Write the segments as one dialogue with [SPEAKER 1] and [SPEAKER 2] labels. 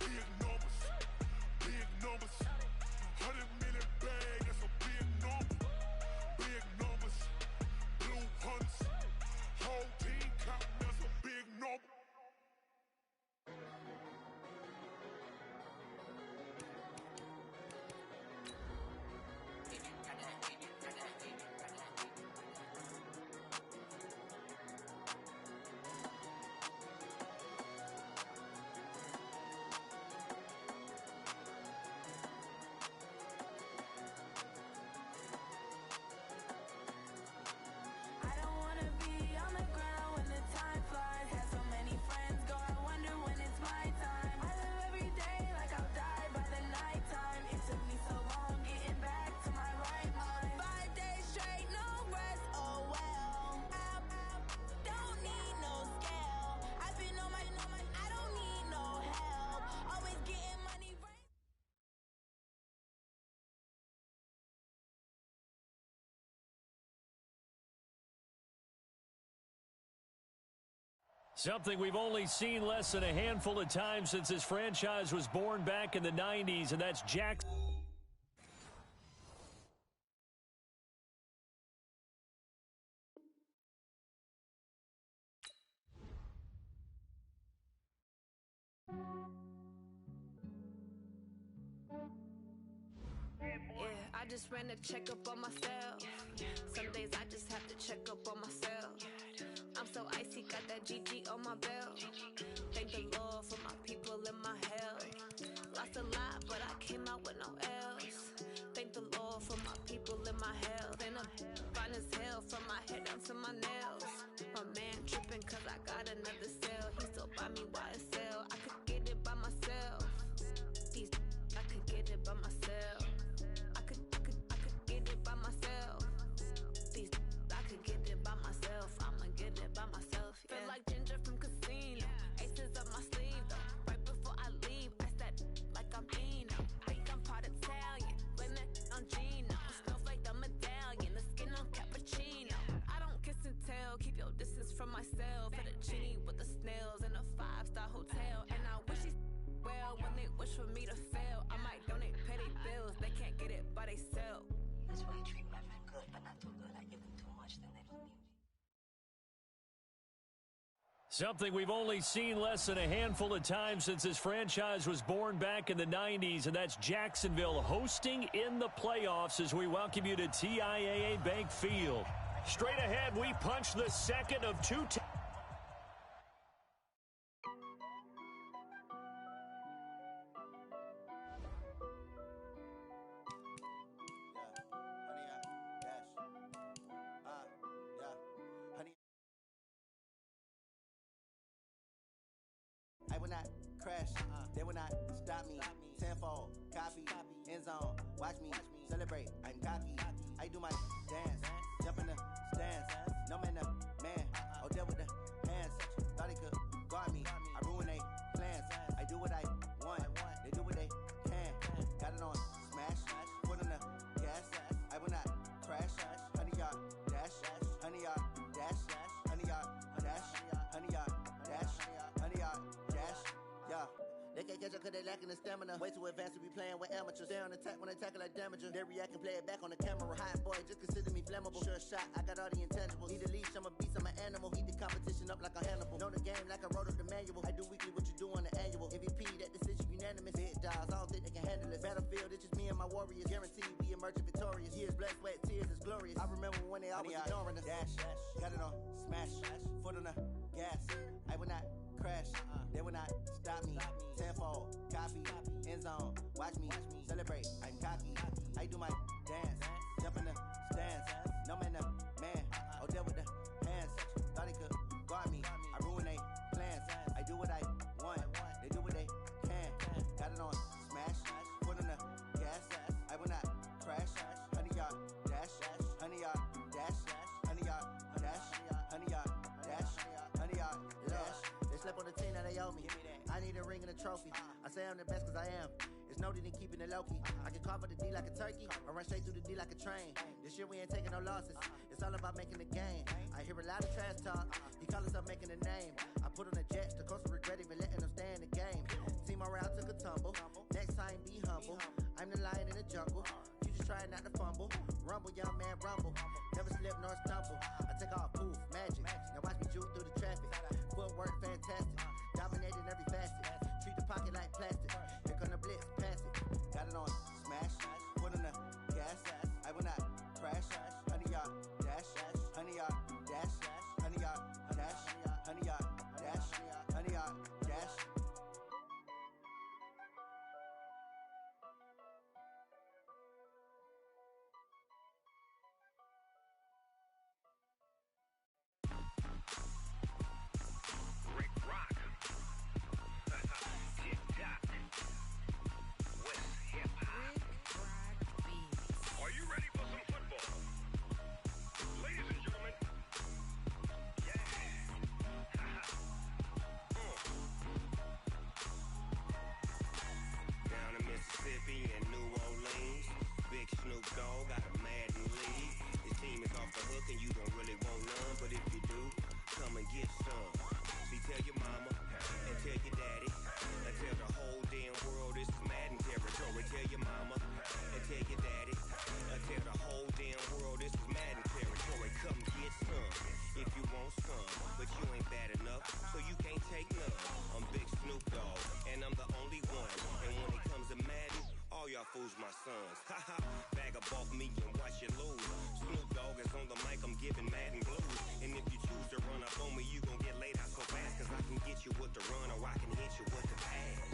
[SPEAKER 1] Big numbers, big numbers. 100 million bag, that's a big number. Big numbers, blue hunts. Whole team counting, that's a big number.
[SPEAKER 2] Something we've only seen less than a handful of times since this franchise was born back in the 90s, and that's Jackson.
[SPEAKER 3] I just ran a checkup on myself. Some days I just have to check up on myself. I'm so icy, got that GG on my belt. Thank the Lord for my people and my health. Lost a lot, but I came out with no else. Thank the Lord for my people and my health. And I'm fine as hell from my head down to my nails. My man tripping cause I got another cell. He still buy me YSL. I could get it by myself. These I could get it by myself. I could get it by myself. These I could get it by myself. I'ma get it by myself. Yeah. Feel like Ginger from Casino. Aces up my sleeve though. Right before I leave, I said like I'm Dino. Think I'm part Italian. Blame that on Gino. Smells like the medallion. The skin on cappuccino. I don't kiss and tell. Keep your distance from myself. Fettuccine with the snails in a 5-star hotel. And I wish he well when they wish for me to fail. I might donate petty bills. They can't get it by they self.
[SPEAKER 4] That's why you treat my friend good, but not too good. I give them too much, then they don't need me.
[SPEAKER 2] Something we've only seen less than a handful of times since this franchise was born back in the 90s, and that's Jacksonville hosting in the playoffs as we welcome you to TIAA Bank Field. Straight ahead, we punch the second of two.
[SPEAKER 5] I will not crash, they will not stop me. Tenfold, copy, end zone, watch me celebrate. I'm cocky, I do my dance, jump in the stands. No man, the man, oh, deal with the hands. Thought he could guard me, I ruin they plans. I do what I want, they do what they can. Got it on smash, foot on the gas. I will not crash, 100-yard dash, 100-yard dash, 100-yard dash, 100-yard dash, 100-yard dash. Yeah. They can't catch up cause they lacking the stamina. Way too advanced to be playing with amateurs. Stay on attack when they tackle like damager. They react and play it back on the camera. Hot boy, just consider me flammable. Sure shot, I got all the intangibles. Need a leash, I'm a beast, I'm an animal. Heat the competition up like a Hannibal. Know the game like I wrote up the manual. I do weekly what you do on the annual. MVP, that decision unanimous. Big dogs, I don't think they can handle it. Battlefield, it's just me and my warriors. Guaranteed we emerging victorious. Years, blood, sweat, tears, it's glorious. I remember when they always ignoring us. Dash, got it on smash, foot on the gas. I will not crash, they will not stop me. Tenfold, copy, end zone, watch me celebrate. I'm cocky, I do my dance, jump in the stands. No man, the man, oh, deal with the hands. Thought he could guard me, I ruin they plans. I do what I want, they do what they can. Got it on smash, foot on the gas. I will not crash, 100-yard dash, 100-yard dash, 100-yard dash, 100-yard dash, 100-yard dash. They slept on the team that they owe me. I need a ring and a trophy. I say I'm the best cause I am. It's noted in keeping it low-key. I can carve for the D like a turkey, or run straight through the D like a train. This year we ain't taking no losses. It's all about making the game. I hear a lot of trash talk. He call himself making a name. I put on the Jets. The coach will regret even letting them stay in the game. Team morale took a jungle. You just trying not to fumble. Rumble, young man, rumble. Never slip nor stumble. I take off, poof, magic. Now watch me juke through the traffic. Footwork fantastic. Dominating every facet. Treat the pocket like plastic. Here come the blitz, pass it. Got it on smash. Put on the gas. I will not crash. 100-yard dash. 100-yard dash. 100-yard dash. 100-yard dash. 100-yard dash.
[SPEAKER 6] Fools my sons. Haha, bag up off me and watch you lose. Snoop Dogg is on the mic, I'm giving Madden blues. And if you choose to run up on me, you gon' get laid out so fast. Cause I can get you with the run or I can hit you with the pass.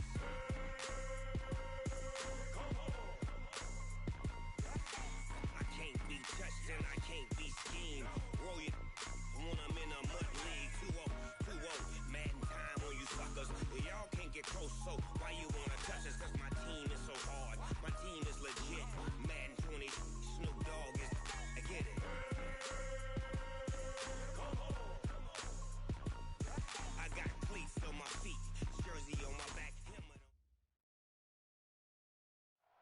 [SPEAKER 6] I can't be touched and I can't be schemed. Roll you when I'm in a mud league. 2-0, 2-0, Madden time on you suckers. Y'all can't get close, so why you wanna touch us? Cause my team is so hard. My team is legit. Madden 20, Snoop Dogg is. I get it. I got cleats on my feet, jersey on my back.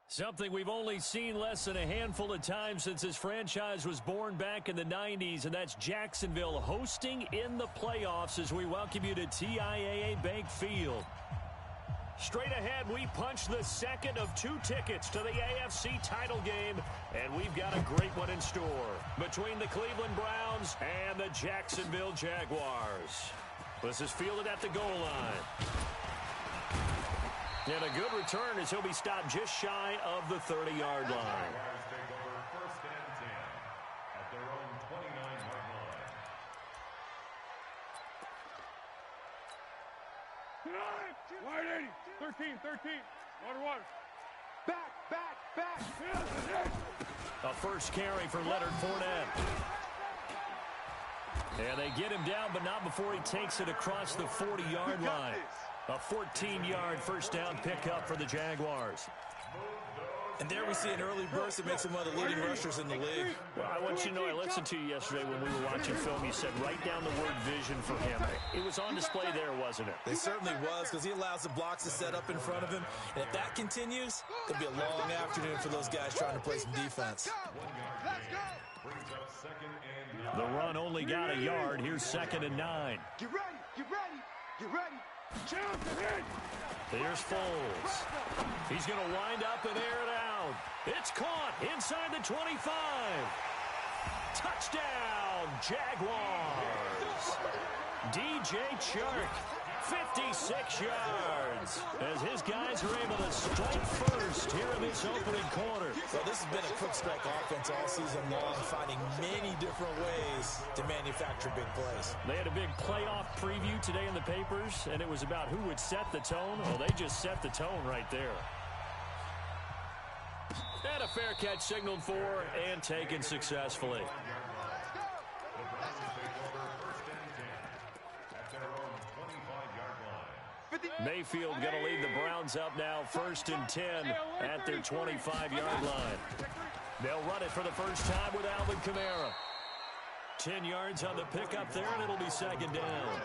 [SPEAKER 2] Something we've only seen less than a handful of times since this franchise was born back in the 90s, and that's Jacksonville hosting in the playoffs as we welcome you to TIAA Bank Field. Straight ahead, we punch the second of 2 tickets to the AFC title game, and we've got a great one in store between the Cleveland Browns and the Jacksonville Jaguars. This is fielded at the goal line. And a good return as he'll be stopped just shy of the 30-yard line.
[SPEAKER 1] Jaguars take over 1st and 10 at their own 29-yard line.
[SPEAKER 7] Wide 80, 13, water. Back.
[SPEAKER 2] A first carry for Leonard Fournette. And they get him down, but not before he takes it across the 40-yard line. A 14-yard first down pickup for the Jaguars.
[SPEAKER 8] And there we see an early burst that makes him one of the leading rushers in the league.
[SPEAKER 2] Well, I want you to know, I listened to you yesterday when we were watching film. You said write down the word vision for him. It was on display there, wasn't it?
[SPEAKER 8] It certainly was, because he allows the blocks to set up in front of him. And if that continues, it'll be a long afternoon for those guys trying to play some defense.
[SPEAKER 2] The run only got a yard. Here's 2nd and 9.
[SPEAKER 7] Get ready. Jump ahead.
[SPEAKER 2] Here's Foles. He's going to wind up and air it out. It's caught inside the 25. Touchdown, Jaguars. DJ Chark, 56 yards, as his guys are able to strike first here in this opening quarter.
[SPEAKER 8] So this has been a quick-strike offense all season long, finding many different ways to manufacture big plays.
[SPEAKER 2] They had a big playoff preview today in the papers, and it was about who would set the tone. Well, they just set the tone right there. And a fair catch signaled for and taken successfully. Mayfield going to lead the Browns up now, 1st and 10 at their 25-yard line. They'll run it for the first time with Alvin Kamara. 10 yards on the pickup there, and it'll be 2nd down.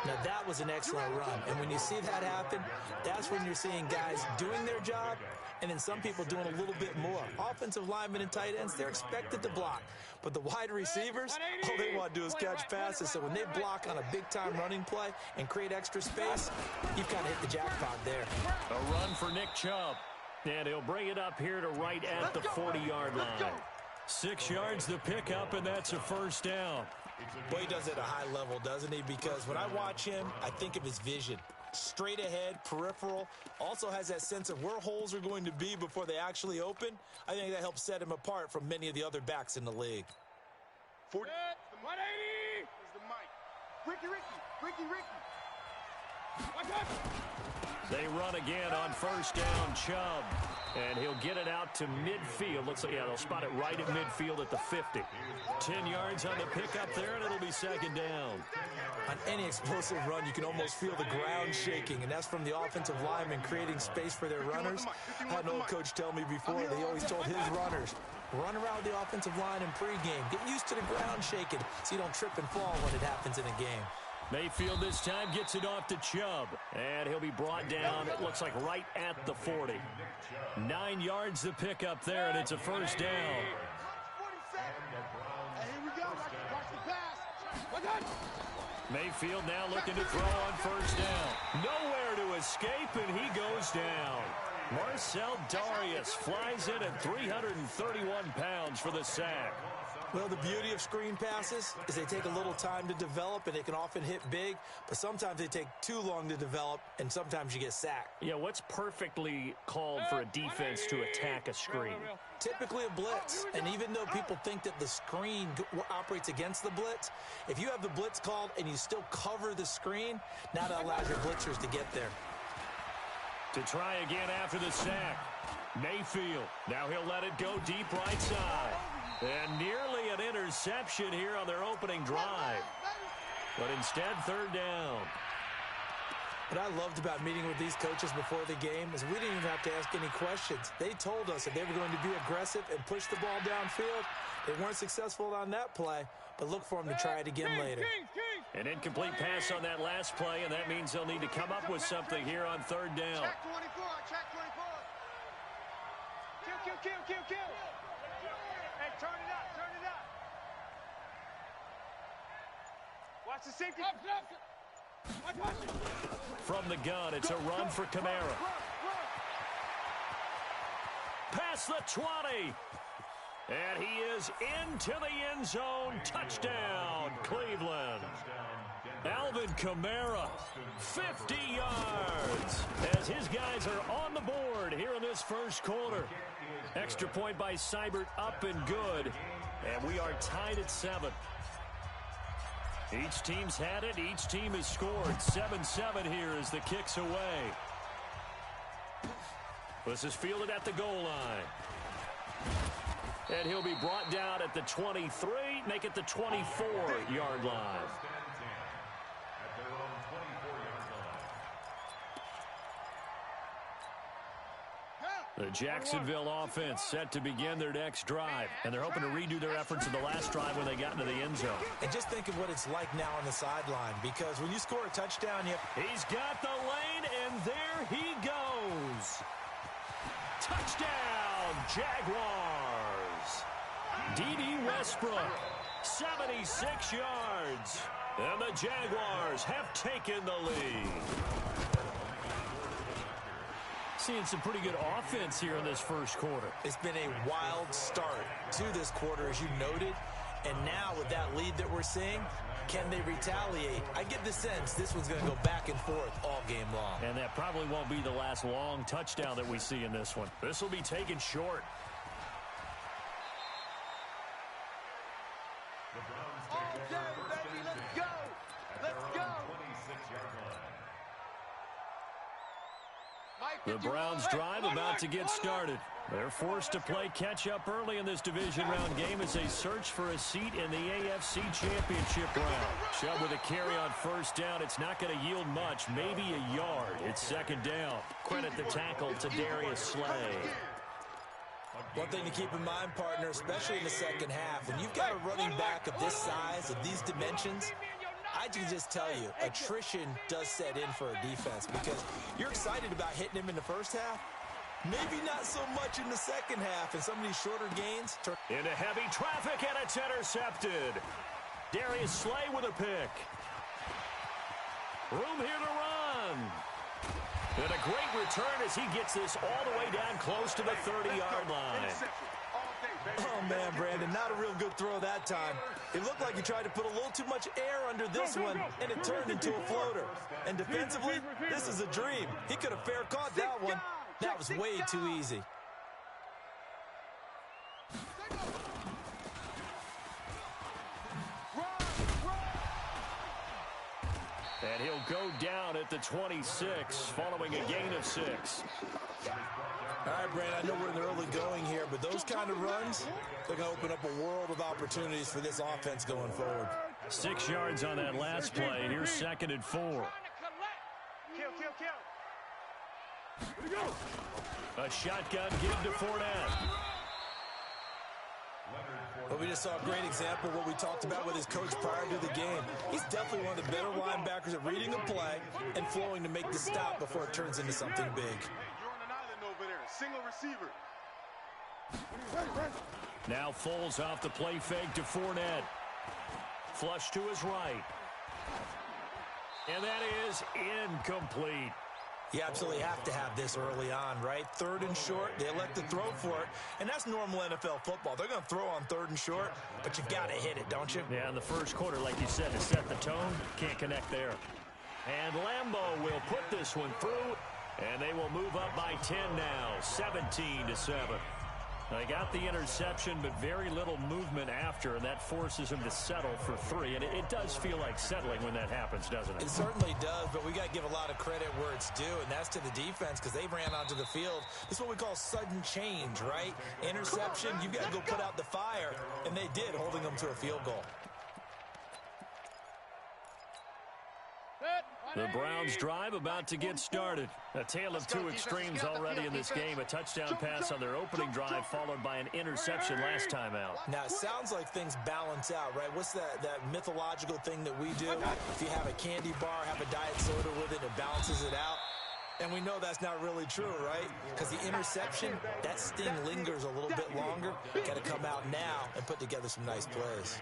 [SPEAKER 8] Now, that was an excellent run. And when you see that happen, that's when you're seeing guys doing their job and then some people doing a little bit more. Offensive linemen and tight ends, they're expected to block. But the wide receivers, all they want to do is catch passes. So when they block on a big-time running play and create extra space, you've kind of hit the jackpot there.
[SPEAKER 2] A run for Nick Chubb. And he'll bring it up here to right at the 40-yard line. 6 yards the pickup, and that's a first down.
[SPEAKER 8] Well, he does it at a high level, doesn't he? Because when I watch him, I think of his vision. Straight ahead, peripheral, also has that sense of where holes are going to be before they actually open. I think that helps set him apart from many of the other backs in the league.
[SPEAKER 7] 40. 180. Where's the mic? Ricky.
[SPEAKER 2] They run again on first down, Chubb. And he'll get it out to midfield. Looks like, yeah, they'll spot it right at midfield at the 50. 10 yards on the pickup there, and it'll be second down.
[SPEAKER 8] On any explosive run, you can almost feel the ground shaking, and that's from the offensive linemen creating space for their runners. I had an old coach tell me before, he always told his runners, run around the offensive line in pregame. Get used to the ground shaking so you don't trip and fall when it happens in a game.
[SPEAKER 2] Mayfield this time gets it off to Chubb, and he'll be brought down, it looks like right at the 40. 9 yards the pickup there, and it's a first down.
[SPEAKER 7] Hey, here we go. Watch the pass.
[SPEAKER 2] Mayfield now looking to throw on first down. Nowhere to escape, and he goes down. Marcel Darius flies in at 331 pounds for the sack.
[SPEAKER 8] Well, the beauty of screen passes is they take a little time to develop, and they can often hit big, but sometimes they take too long to develop, and sometimes you get sacked.
[SPEAKER 2] Yeah, what's perfectly called for a defense to attack a screen?
[SPEAKER 8] Typically a blitz, and even though people think that the screen operates against the blitz, if you have the blitz called and you still cover the screen, now that allows your blitzers to get there.
[SPEAKER 2] To try again after the sack, Mayfield. Now he'll let it go deep right side. And nearly an interception here on their opening drive. But instead, third down.
[SPEAKER 8] What I loved about meeting with these coaches before the game is we didn't even have to ask any questions. They told us that they were going to be aggressive and push the ball downfield. They weren't successful on that play, but look for them to try it again later.
[SPEAKER 2] An incomplete pass on that last play, and that means they'll need to come up with something here on third down.
[SPEAKER 7] Check 24. Kill. Hey, turn it up. Watch the safety.
[SPEAKER 2] From the gun, it's a run for Kamara. Past the 20. And he is into the end zone. Touchdown, Cleveland. Alvin Kamara, 50 yards, as his guys are on the board here in this first quarter. Extra point by Seibert, up and good, and we are tied at 7. Each team's had it. Each team has scored. 7-7 here as the kick's away. This is fielded at the goal line. And he'll be brought down at the 23, make it the 24-yard line. The Jacksonville offense set to begin their next drive, and they're hoping to redo their efforts in the last drive when they got into the end zone.
[SPEAKER 8] And just think of what it's like now on the sideline, because when you score a touchdown,
[SPEAKER 2] He's got the lane, and there he goes. Touchdown, Jaguars. D.D. Westbrook, 76 yards. And the Jaguars have taken the lead. Seeing some pretty good offense here in this first quarter.
[SPEAKER 8] It's been a wild start to this quarter, as you noted. And now with that lead that we're seeing, can they retaliate? I get the sense this one's going to go back and forth all game long.
[SPEAKER 2] And that probably won't be the last long touchdown that we see in this one. This will be taken short.
[SPEAKER 7] Okay, baby, let's go.
[SPEAKER 2] The Browns drive about to get started. They're forced to play catch-up early in this division round game as they search for a seat in the AFC Championship round. Chubb with a carry on first down. It's not going to yield much, maybe a yard. It's second down. Credit the tackle to Darius Slay.
[SPEAKER 8] One thing to keep in mind, partner, especially in the second half, when you've got a running back of this size, of these dimensions, I can just tell you, attrition does set in for a defense because you're excited about hitting him in the first half. Maybe not so much in the second half, and some of these shorter gains.
[SPEAKER 2] Into heavy traffic, and it's intercepted. Darius Slay with a pick. Room here to run. And a great return as he gets this all the way down close to the 30-yard line.
[SPEAKER 8] Oh, man, Brandon, not a real good throw that time. It looked like he tried to put a little too much air under this one, and it turned into a floater. And defensively, this is a dream. He could have fair caught that one. That was way too easy.
[SPEAKER 2] And he'll go down at the 26, following a gain of 6.
[SPEAKER 8] All right, Brandon, I know we're in the early going here, but those kind of runs, they're going to open up a world of opportunities for this offense going forward.
[SPEAKER 2] 6 yards on that last play. Here's 2nd and 4.
[SPEAKER 7] Kill.
[SPEAKER 2] A shotgun give to Fournette.
[SPEAKER 8] Well, we just saw a great example of what we talked about with his coach prior to the game. He's definitely one of the better linebackers at reading a play and flowing to make the stop before it turns into something big.
[SPEAKER 7] You're on an island over there. Single receiver.
[SPEAKER 2] Now Foles off the play fake to Fournette. Flush to his right. And that is incomplete.
[SPEAKER 8] You absolutely have to have this early on, right? 3rd and short, they elect to throw for it, and that's normal NFL football. They're going to throw on 3rd and short, but you got to hit it, don't you?
[SPEAKER 2] Yeah, in the first quarter, like you said, to set the tone, can't connect there. And Lambeau will put this one through, and they will move up by 10 now, 17-7. They got the interception, but very little movement after, and that forces them to settle for 3. And it does feel like settling when that happens, doesn't it?
[SPEAKER 8] It certainly does, but we got to give a lot of credit where it's due, and that's to the defense because they ran onto the field. This is what we call sudden change, right? Interception, you've got to go put out the fire, and they did, holding them to a field goal.
[SPEAKER 2] The Browns drive about to get started. A tale of 2 extremes already in this game. A touchdown pass on their opening drive followed by an interception last time out.
[SPEAKER 8] Now, it sounds like things balance out, right? What's that mythological thing that we do? If you have a candy bar, have a diet soda with it, it balances it out. And we know that's not really true, right? Because the interception, that sting lingers a little bit longer. Got to come out now and put together some nice plays.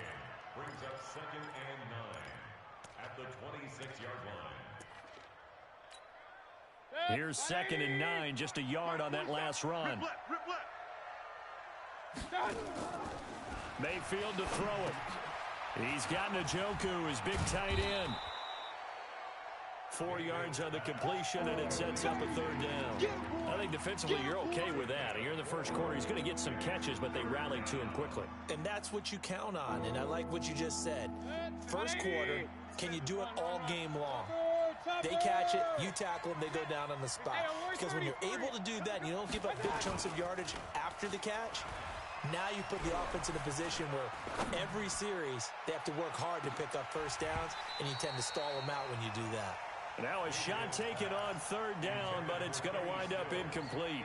[SPEAKER 9] Brings up 2nd and 9 at the 26-yard line.
[SPEAKER 2] Here's 2nd and 9, just a yard on that last run. Mayfield to throw it. He's got Njoku, his big tight end. 4 yards on the completion, and it sets up a 3rd down. I think defensively you're okay with that. Here in the first quarter, he's going to get some catches, but they rallied to him quickly.
[SPEAKER 8] And that's what you count on, and I like what you just said. First quarter, can you do it all game long? They catch it, you tackle them, they go down on the spot. Because when you're able to do that and you don't give up big chunks of yardage after the catch, now you put the offense in a position where every series they have to work hard to pick up first downs, and you tend to stall them out when you do that.
[SPEAKER 2] Now a shot taken on 3rd down, but it's going to wind up incomplete.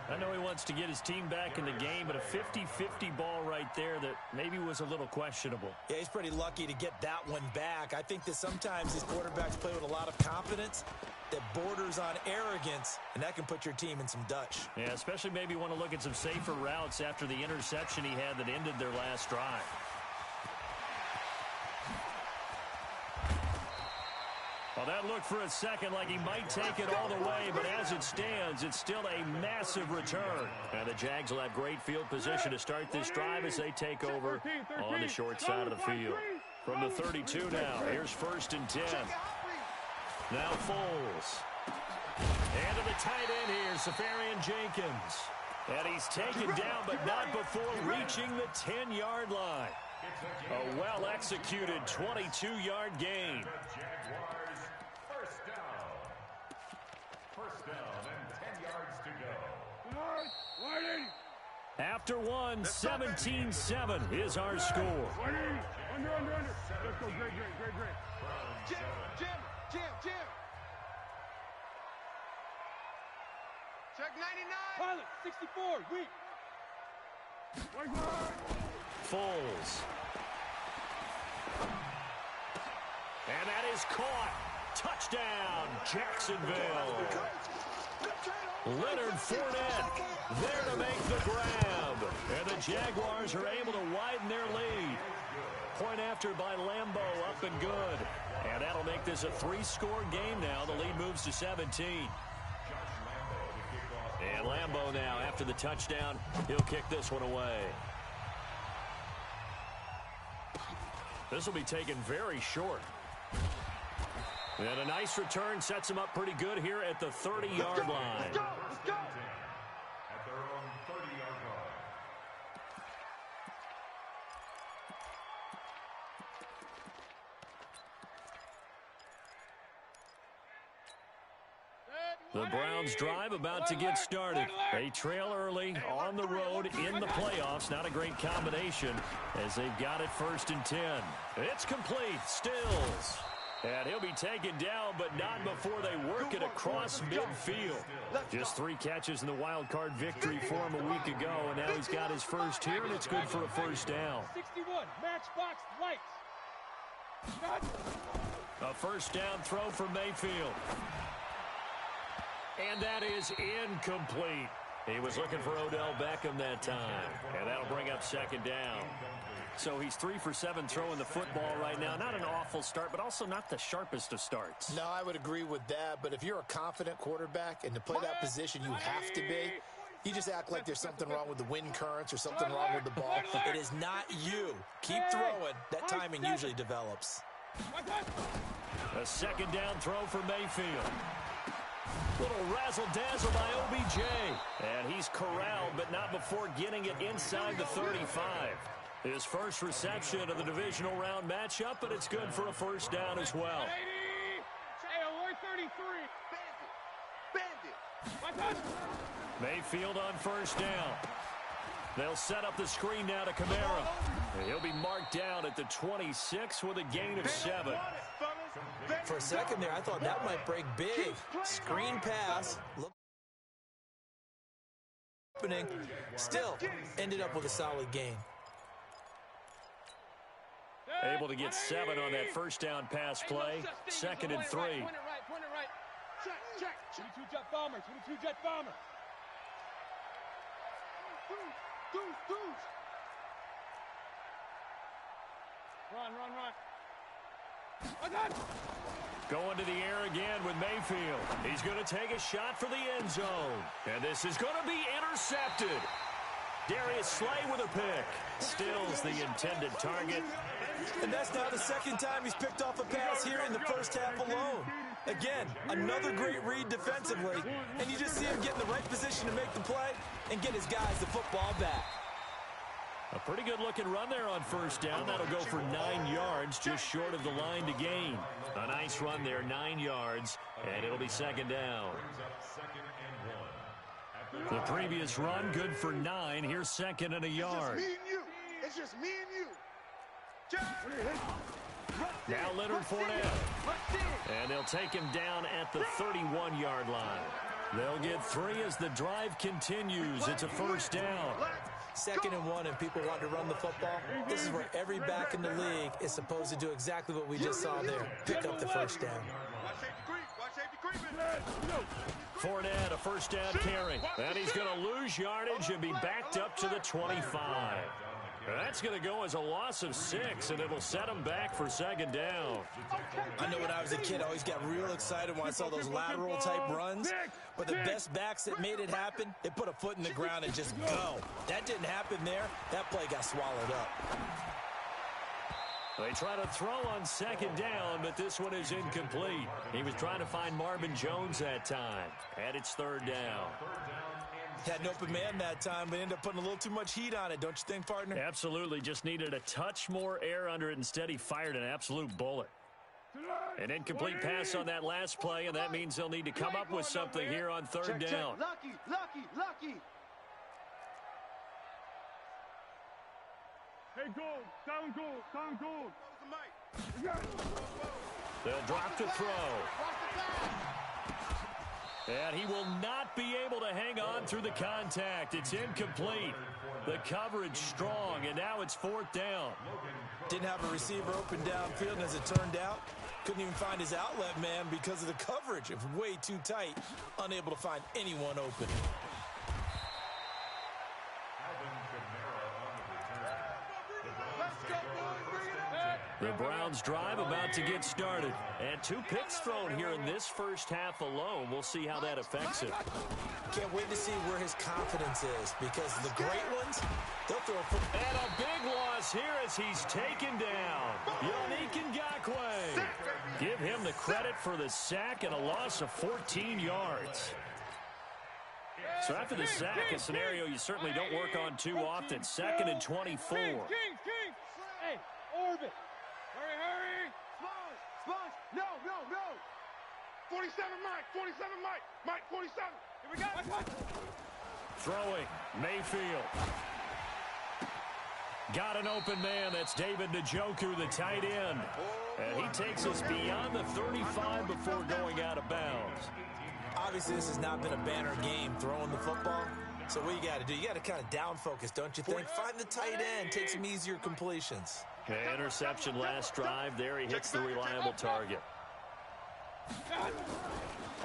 [SPEAKER 2] I know he wants to get his team back in the game, but a 50-50 ball right there that maybe was a little questionable.
[SPEAKER 8] Yeah, he's pretty lucky to get that one back. I think that sometimes these quarterbacks play with a lot of confidence that borders on arrogance, and that can put your team in some Dutch.
[SPEAKER 2] Yeah, especially maybe want to look at some safer routes after the interception he had that ended their last drive. Well, that looked for a second like he might take it all the way, but as it stands, it's still a massive return. And the Jags will have great field position to start this drive as they take over on the short side of the field. From the 32 now, here's 1st and 10. Now Foles. And to the tight end here, Safarian Jenkins. And he's taken down, but not before reaching the 10-yard line. A well-executed 22-yard gain. After one, 17-7 is our score.
[SPEAKER 7] Under. Let's go, great. Jim. Check 99. Pilot, 64, weak.
[SPEAKER 2] Foles. And that is caught. Touchdown, Jacksonville. Leonard Fournette there to make the grab. And the Jaguars are able to widen their lead. Point after by Lambeau, up and good. And that'll make this a 3-score game now. The lead moves to 17. And Lambeau now, after the touchdown, he'll kick this one away. This will be taken very short. And a nice return sets him up pretty good here at the 30-yard line.
[SPEAKER 9] Let's go. At their own 30-yard line.
[SPEAKER 2] The Browns drive about to get started. They trail early on the road in the playoffs. Not a great combination as they've got it 1st and 10. It's complete. Stills. And he'll be taken down, but not before they work it across midfield. Just 3 catches in the wild card victory for him a week ago, and now he's got his first here, and it's good for a first down.
[SPEAKER 7] 61, matchbox lights.
[SPEAKER 2] A first down throw for Mayfield. And that is incomplete. He was looking for Odell Beckham that time, and that'll bring up 2nd down. So he's 3 for 7 throwing the football right now. Not an awful start, but also not the sharpest of starts.
[SPEAKER 8] No, I would agree with that. But if you're a confident quarterback and to play that position you have to be, you just act like there's something wrong with the wind currents or something wrong with the ball. It is not you. Keep throwing. That timing usually develops.
[SPEAKER 2] A 2nd down throw for Mayfield. Little razzle-dazzle by OBJ. And he's corralled, but not before getting it inside the 35. His first reception of the divisional round matchup, but it's good for a first down as well. Mayfield on first down. They'll set up the screen now to Kamara. And he'll be marked down at the 26 with a gain of 7.
[SPEAKER 8] For a second there, I thought that might break big. Screen pass. Opening. Still ended up with a solid gain.
[SPEAKER 2] Able to get 7 on that first down pass play. 2nd and 3.
[SPEAKER 7] Point it right. Check. 22 jet bomber. Deuce. Run.
[SPEAKER 2] Going to the air again with Mayfield. He's going to take a shot for the end zone. And this is going to be intercepted. Darius Slay with a pick. Stills the intended target.
[SPEAKER 8] And that's now the 2nd time he's picked off a pass here in the first half alone. Again, another great read defensively. And you just see him get in the right position to make the play and get his guys the football back.
[SPEAKER 2] A pretty good-looking run there on first down. That'll go for 9 yards, just short of the line to gain. A nice run there, 9 yards, and it'll be 2nd down. The previous run, good for 9. Here's 2nd and a yard.
[SPEAKER 7] It's just me and you.
[SPEAKER 2] Now Leonard Fournette. And they'll take him down at the 31-yard line. They'll get 3 as the drive continues. It's a first down.
[SPEAKER 8] 2nd and 1, and people want to run the football. This is where every back in the league is supposed to do exactly what we just saw there. Pick up the first down.
[SPEAKER 2] Fournette, a first down carry. And he's going to lose yardage and be backed up to the 25. That's going to go as a loss of 6, and it'll set him back for 2nd down.
[SPEAKER 8] I know when I was a kid, I always got real excited when I saw those lateral-type runs. But the best backs that made it happen, they put a foot in the ground and just go. That didn't happen there. That play got swallowed up.
[SPEAKER 2] They try to throw on 2nd down, but this one is incomplete. He was trying to find Marvin Jones that time, and it's 3rd down.
[SPEAKER 8] Had an open man that time, but ended up putting a little too much heat on it, don't you think, partner?
[SPEAKER 2] Absolutely. Just needed a touch more air under it. Instead, he fired an absolute bullet. An incomplete pass on that last play, and that means they'll need to come up with something here on 3rd down.
[SPEAKER 7] Lucky. Hey, down goal.
[SPEAKER 2] They'll drop to throw. And he will not be able to hang on through the contact. It's incomplete. The coverage strong, and now it's 4th down.
[SPEAKER 8] Didn't have a receiver open downfield, and as it turned out, couldn't even find his outlet man because of the coverage. It was way too tight, unable to find anyone open.
[SPEAKER 2] The Browns drive about to get started. And 2 picks thrown here in this first half alone. We'll see how that affects him.
[SPEAKER 8] Can't wait to see where his confidence is, because the great ones, they'll throw for...
[SPEAKER 2] And a big loss here as he's taken down. Yannick Ngakoue. Give him the credit for the sack and a loss of 14 yards. So after the sack, a scenario you certainly don't work on too often. 2nd and 24.
[SPEAKER 7] Hey, Orbit. Hurry.
[SPEAKER 1] Sponge. No. 47, Mike. 47, Mike, 47.
[SPEAKER 7] Here we go.
[SPEAKER 2] Throwing, Mayfield. Got an open man. That's David Njoku, the tight end. And he takes us beyond the 35 before going out of bounds.
[SPEAKER 8] Obviously, this has not been a banner game throwing the football. So what you got to do, you got to kind of down focus, don't you think? Find the tight end, take some easier completions.
[SPEAKER 2] Interception last drive. There he hits the reliable target.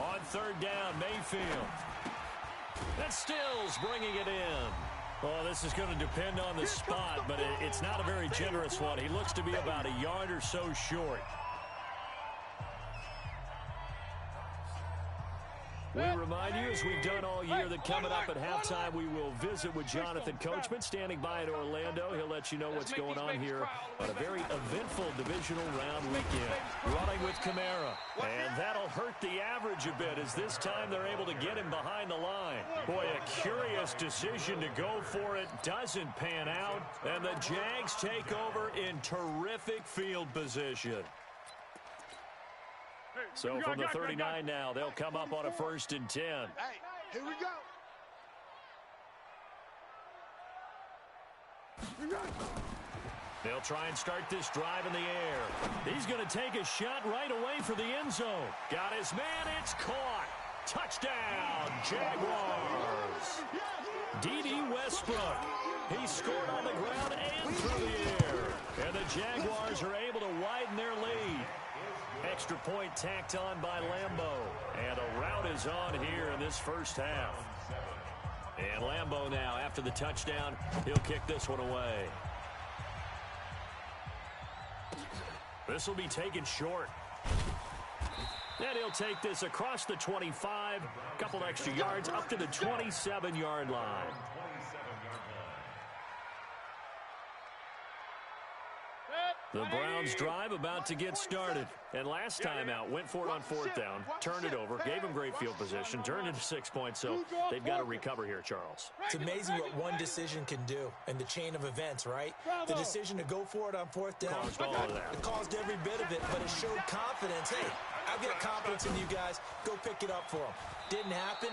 [SPEAKER 2] On 3rd down, Mayfield. And Stills bringing it in. Well, this is going to depend on the spot, but it's not a very generous one. He looks to be about a yard or so short. We remind you, as we've done all year, that coming up at halftime, we will visit with Jonathan Coachman, standing by in Orlando. He'll let you know what's going on here on a very eventful divisional round weekend. Running with Kamara, and that'll hurt the average a bit, as this time they're able to get him behind the line. Boy, a curious decision to go for it. Doesn't pan out, and the Jags take over in terrific field position. So from the 39 now, they'll come up on a 1st and 10.
[SPEAKER 1] Hey, here we go.
[SPEAKER 2] They'll try and start this drive in the air. He's going to take a shot right away for the end zone. Got his man. It's caught. Touchdown, Jaguars. D.D. Westbrook. He scored on the ground and through the air. And the Jaguars are able to widen their lead. Extra point tacked on by Lambeau. And a rout is on here in this first half. And Lambeau now, after the touchdown, he'll kick this one away. This will be taken short. And he'll take this across the 25. Couple extra yards up to the 27-yard line. The Browns drive about to get started. And last time out, went for it on 4th down, turned it over, gave him great field position, turned it to 6 points, so they've got to recover here, Charles.
[SPEAKER 8] It's amazing what one decision can do in the chain of events, right? The decision to go for it on 4th down.
[SPEAKER 2] Caused all of that.
[SPEAKER 8] It caused every bit of it, but it showed confidence. Hey, I've got confidence in you guys. Go pick it up for them. Didn't happen.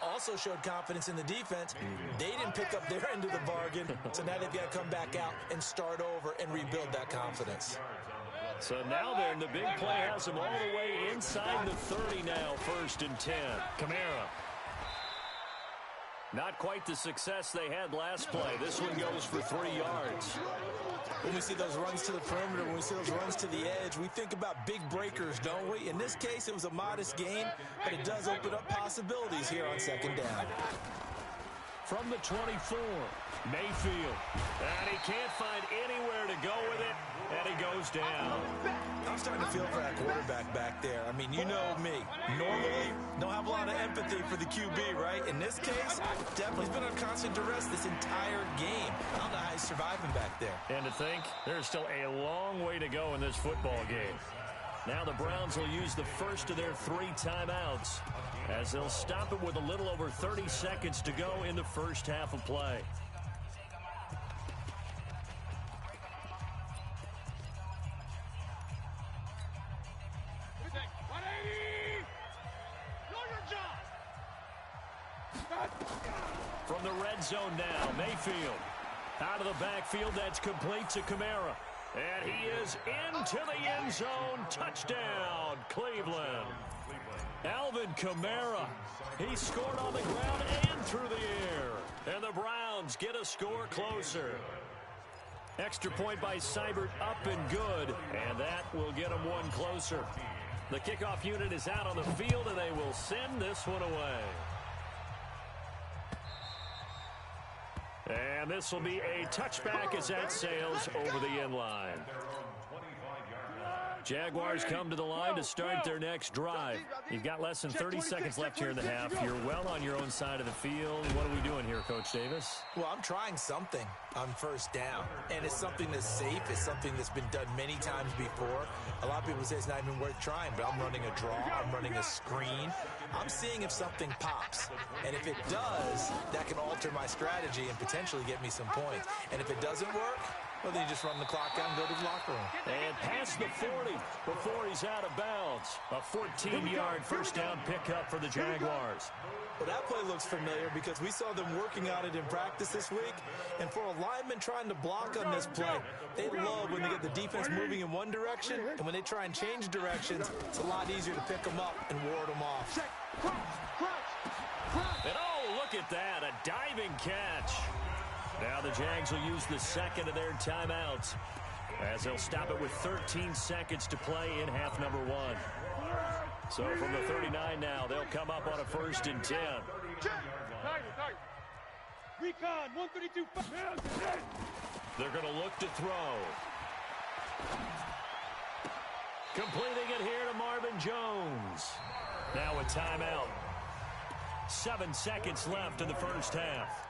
[SPEAKER 8] Also showed confidence in the defense. They didn't pick up their end of the bargain, so now they've got to come back out and start over and rebuild that confidence.
[SPEAKER 2] So now then, the big play has them all the way inside the 30 now, 1st and 10. Kamara. Not quite the success they had last play. This one goes for 3 yards.
[SPEAKER 8] When we see those runs to the perimeter, when we see those runs to the edge, we think about big breakers, don't we? In this case, it was a modest gain, but it does open up possibilities here on 2nd down.
[SPEAKER 2] From the 24, Mayfield. And he can't find anywhere to go with it, and he goes down.
[SPEAKER 8] I'm starting to feel for that quarterback back there. I mean, you know me. Normally, don't have a lot of empathy for the QB, right? In this case, definitely he's been on constant duress this entire game. I don't know how he's surviving back there.
[SPEAKER 2] And to think, there's still a long way to go in this football game. Now the Browns will use the first of their 3 timeouts, as they'll stop it with a little over 30 seconds to go in the first half of play. From the red zone now, Mayfield. Out of the backfield, that's complete to Kamara. And he is into the end zone. Touchdown, Cleveland. Alvin Kamara. He scored on the ground and through the air. And the Browns get a score closer. Extra point by Seibert, up and good. And that will get them one closer. The kickoff unit is out on the field, and they will send this one away. And this will be a touchback as that sails over the end line. Jaguars come to the line to start their next drive. You've got less than 30 seconds left here in the half. You're well on your own side of the field. What are we doing here, Coach Davis?
[SPEAKER 8] Well, I'm trying something on first down, and it's something that's safe. It's something that's been done many times before. A lot of people say it's not even worth trying, but I'm running a draw. I'm running a screen. I'm seeing if something pops, and if it does, that can alter my strategy and potentially get me some points. And if it doesn't work, well, then you just run the clock down and go to the locker room.
[SPEAKER 2] And past the 40 before he's out of bounds. A 14-yard first down pickup for the Jaguars.
[SPEAKER 8] Well, that play looks familiar because we saw them working on it in practice this week. And for a lineman trying to block on this play, they love when they get the defense moving in one direction. And when they try and change directions, it's a lot easier to pick them up and ward them off.
[SPEAKER 2] And oh, look at that, a diving catch. Now the Jags will use the second of their timeouts as they'll stop it with 13 seconds to play in half number 1. So from the 39 now, they'll come up on a 1st and 10.
[SPEAKER 7] Recon, 132.
[SPEAKER 2] They're going to look to throw. Completing it here to Marvin Jones. Now a timeout. 7 seconds left in the first half.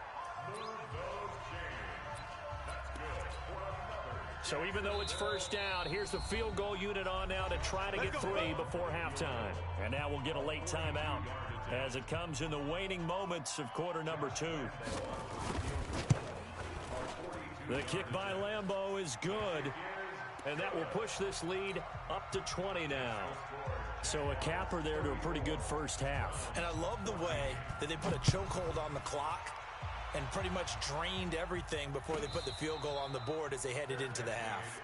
[SPEAKER 2] So even though it's first down, here's the field goal unit on now to try to get 3 before halftime. And now we'll get a late timeout as it comes in the waning moments of quarter number 2. The kick by Lambeau is good, and that will push this lead up to 20 now. So a capper there to a pretty good first half.
[SPEAKER 8] And I love the way that they put a chokehold on the clock and pretty much drained everything before they put the field goal on the board as they headed into the half.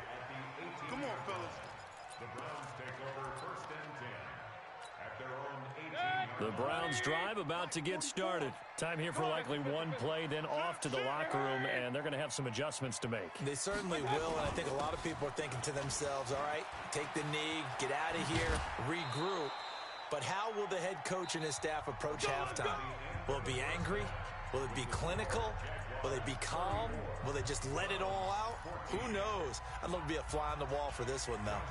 [SPEAKER 1] Come on, fellas.
[SPEAKER 9] The Browns take over 1st and 10 at their own 18.
[SPEAKER 2] The Browns drive about to get started. Time here for likely one play, then off to the locker room, and they're going to have some adjustments to make.
[SPEAKER 8] They certainly will, and I think a lot of people are thinking to themselves, all right, take the knee, get out of here, regroup. But how will the head coach and his staff approach halftime? Will it be angry? Will it be clinical? Will they be calm? Will they just let it all out? Who knows? I'd love to be a fly on the wall for this one, though.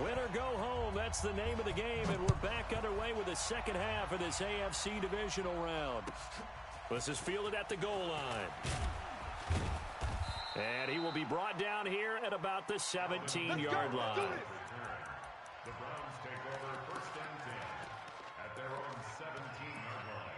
[SPEAKER 2] Win or go home, that's the name of the game, and we're back underway with the second half of this AFC divisional round. This is fielded at the goal line. And he will be brought down here at about the 17-yard line.
[SPEAKER 9] The Browns take over 1st and 10 at their own 17-yard line.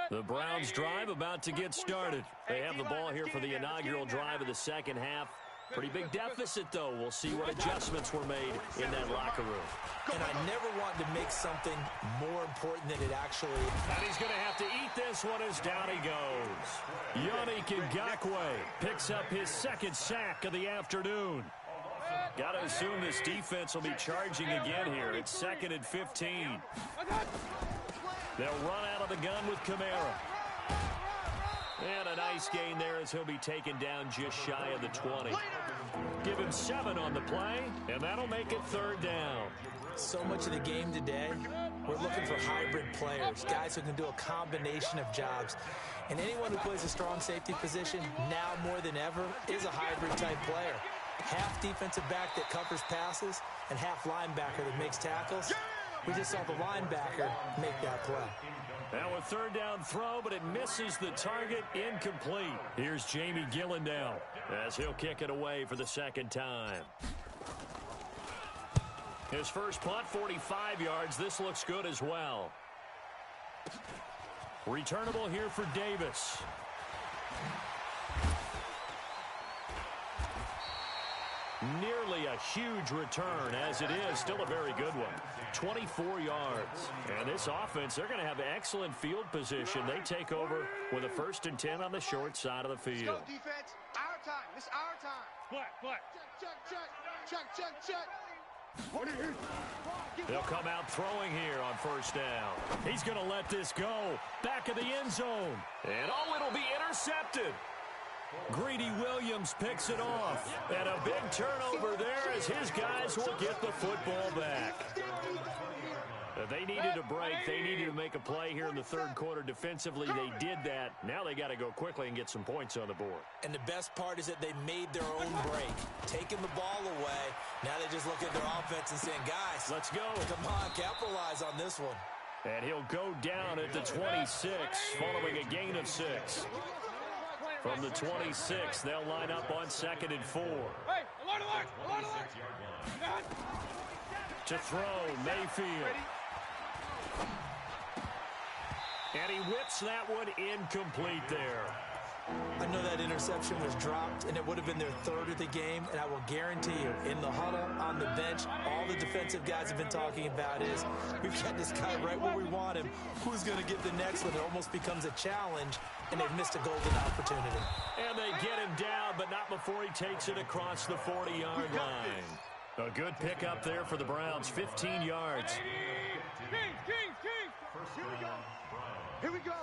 [SPEAKER 2] The Browns drive about to get started. They have the ball here for the inaugural drive of the second half. Pretty big deficit, though. We'll see what adjustments were made in that locker room.
[SPEAKER 8] And I never want to make something more important than it actually is.
[SPEAKER 2] And he's going to have to eat this one as down he goes. Yannick Ngakoue picks up his 2nd sack of the afternoon. Got to assume this defense will be charging again here. It's 2nd and 15. They'll run out of the gun with Kamara. And a nice gain there as he'll be taken down just shy of the 20. Give him 7 on the play, and that'll make it 3rd down.
[SPEAKER 8] So much of the game today, we're looking for hybrid players, guys who can do a combination of jobs. And anyone who plays a strong safety position, now more than ever, is a hybrid-type player. Half defensive back that covers passes, and half linebacker that makes tackles. We just saw the linebacker make that play.
[SPEAKER 2] Now a 3rd down throw, but it misses the target, incomplete. Here's Jamie Gillandale as he'll kick it away for the 2nd time. His first punt, 45 yards. This looks good as well. Returnable here for Davis. Nearly a huge return, as it is still a very good one. 24 yards. And this offense, they're going to have excellent field position. They take over with a 1st and 10 on the short side of the field.
[SPEAKER 7] Let's go, defense. Our time. It's our time. Flat. Check.
[SPEAKER 2] They'll come out throwing here on 1st down. He's going to let this go. Back of the end zone. And it'll be intercepted. Greedy Williams picks it off. And a big turnover there as his guys will get the football back. The They needed a break. They needed to make a play here in the third quarter defensively. They did that. Now they got to go quickly and get some points on the board.
[SPEAKER 8] And the best part is that they made their own break, taking the ball away. Now they just look at their offense and saying, guys,
[SPEAKER 2] let's go.
[SPEAKER 8] Come on, capitalize on this one.
[SPEAKER 2] And he'll go down at the 26 following a gain of 6. From the 26, they'll line up on 2nd and 4.
[SPEAKER 7] Hey, alert.
[SPEAKER 2] To throw, Mayfield. And he whips that one incomplete there.
[SPEAKER 8] I know that interception was dropped, and it would have been their third of the game, and I will guarantee you, in the huddle, on the bench, all the defensive guys have been talking about is, we've got this guy right where we want him. Who's going to get the next one? It almost becomes a challenge, and they've missed a golden opportunity.
[SPEAKER 2] And they get him down, but not before he takes it across the 40-yard line. A good pickup there for the Browns, 15 yards.
[SPEAKER 7] Kings. Here we go.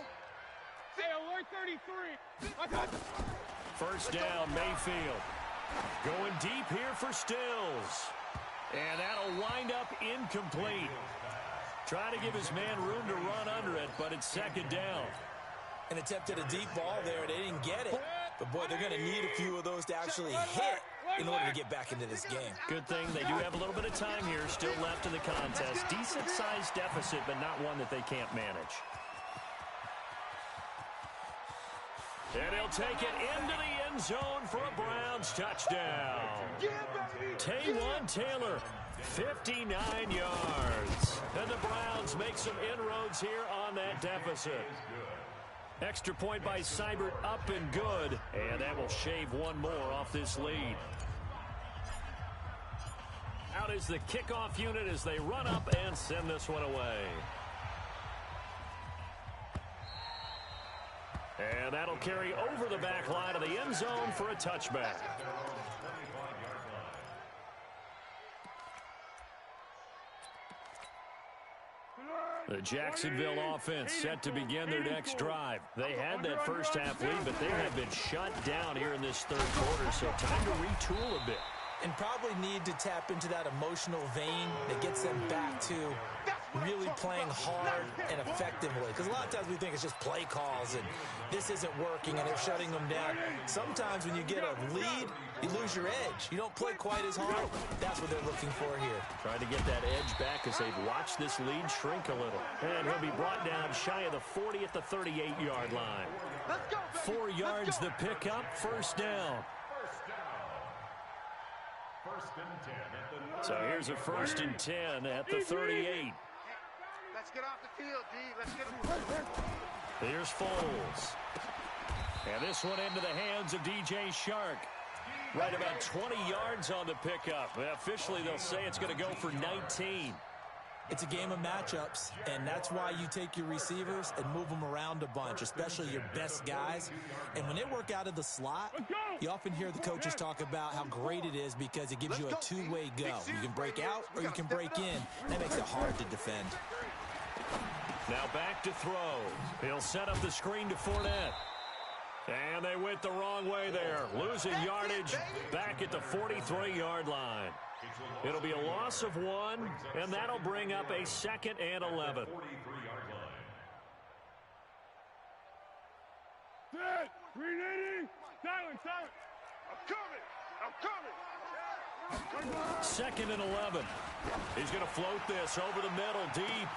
[SPEAKER 7] Say alert 33.
[SPEAKER 2] First down, Mayfield. Going deep here for Stills. And that'll wind up incomplete. Trying to give his man room to run under it, but it's 2nd down.
[SPEAKER 8] And attempted a deep ball there. They didn't get it. But, boy, they're going to need a few of those to actually hit in order to get back into this game.
[SPEAKER 2] Good thing they do have a little bit of time here still left in the contest. Decent-sized deficit, but not one that they can't manage. And he'll take it into the end zone for a Browns touchdown. Taywan Taylor, 59 yards. And the Browns make some inroads here on that deficit. Extra point by Seibert, up and good. And that will shave one more off this lead. Out is the kickoff unit as they run up and send this one away. And that'll carry over the back line of the end zone for a touchback. The Jacksonville offense set to begin their next drive. They had that first half lead, but they have been shut down here in this third quarter, so time to retool a bit.
[SPEAKER 8] And probably need to tap into that emotional vein that gets them back to really playing hard and effectively. Because a lot of times we think it's just play calls and this isn't working and they're shutting them down. Sometimes when you get a lead, you lose your edge. You don't play quite as hard. That's what they're looking for here.
[SPEAKER 2] Trying to get that edge back as they've watched this lead shrink a little. And he'll be brought down shy of the 40 at the 38-yard line. 4 yards the pickup, first down. So here's a 1st and 10 at the 38.
[SPEAKER 7] Let's get off the field, D. Let's get.
[SPEAKER 2] Here's Foles. And this one into the hands of DJ Shark. Right about 20 yards on the pickup. Officially, they'll say it's going to go for 19.
[SPEAKER 8] It's a game of matchups, and that's why you take your receivers and move them around a bunch, especially your best guys. And when they work out of the slot, you often hear the coaches talk about how great it is because it gives you a two-way go. You can break out or you can break in. That makes it hard to defend.
[SPEAKER 2] Now back to throw. He'll set up the screen to Fournette. And they went the wrong way there. Losing yardage back at the 43-yard line. It'll be a loss of 1, and that'll bring up a 2nd and 11.
[SPEAKER 7] Set! Reading! Silent! I'm coming!
[SPEAKER 2] 2nd and 11. He's going to float this over the middle deep.